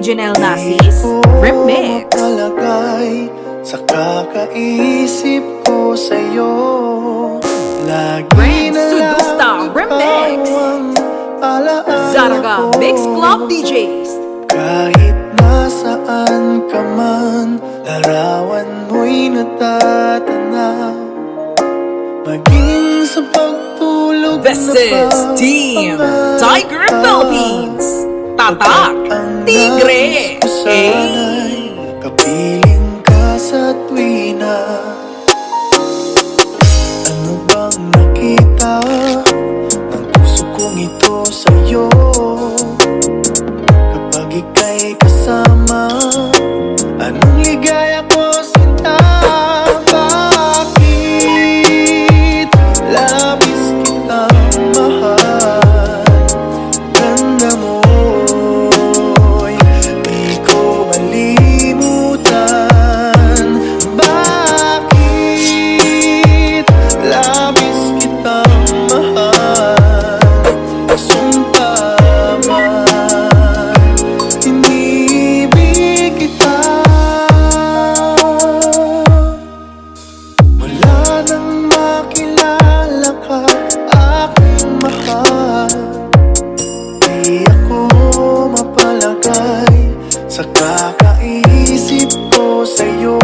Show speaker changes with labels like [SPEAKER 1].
[SPEAKER 1] Janelle Nasis Remix.
[SPEAKER 2] Makalagay sa kakaisip ko sa'yo. Lagi
[SPEAKER 1] Brand
[SPEAKER 2] na
[SPEAKER 1] Sudusta
[SPEAKER 2] lang
[SPEAKER 1] Remix.
[SPEAKER 2] ikaw ang alaala
[SPEAKER 1] Zaraga
[SPEAKER 2] ko.
[SPEAKER 1] Mix Club DJs.
[SPEAKER 2] Kahit nasaan ka man, larawan mo'y natatanaw. Maging sa pagtulog
[SPEAKER 1] This
[SPEAKER 2] na
[SPEAKER 1] is Team Tiger Philippines. Tatak Tigre. Hey.
[SPEAKER 2] Kapiling ka sa tuwina. Ano bang nakita ng puso kong ito sa'yo? Kapag ika'y kasama, anong ligaya ko sinta? Bakit labis kitang mahal? Ganda mo'y di ko malimutan. Bakit labis kitang mahal? Sumpa man, inibig kita. Wala nang makilala ka, aking mahal. Di ako mapalagay sa kakaisip ko sa'yo.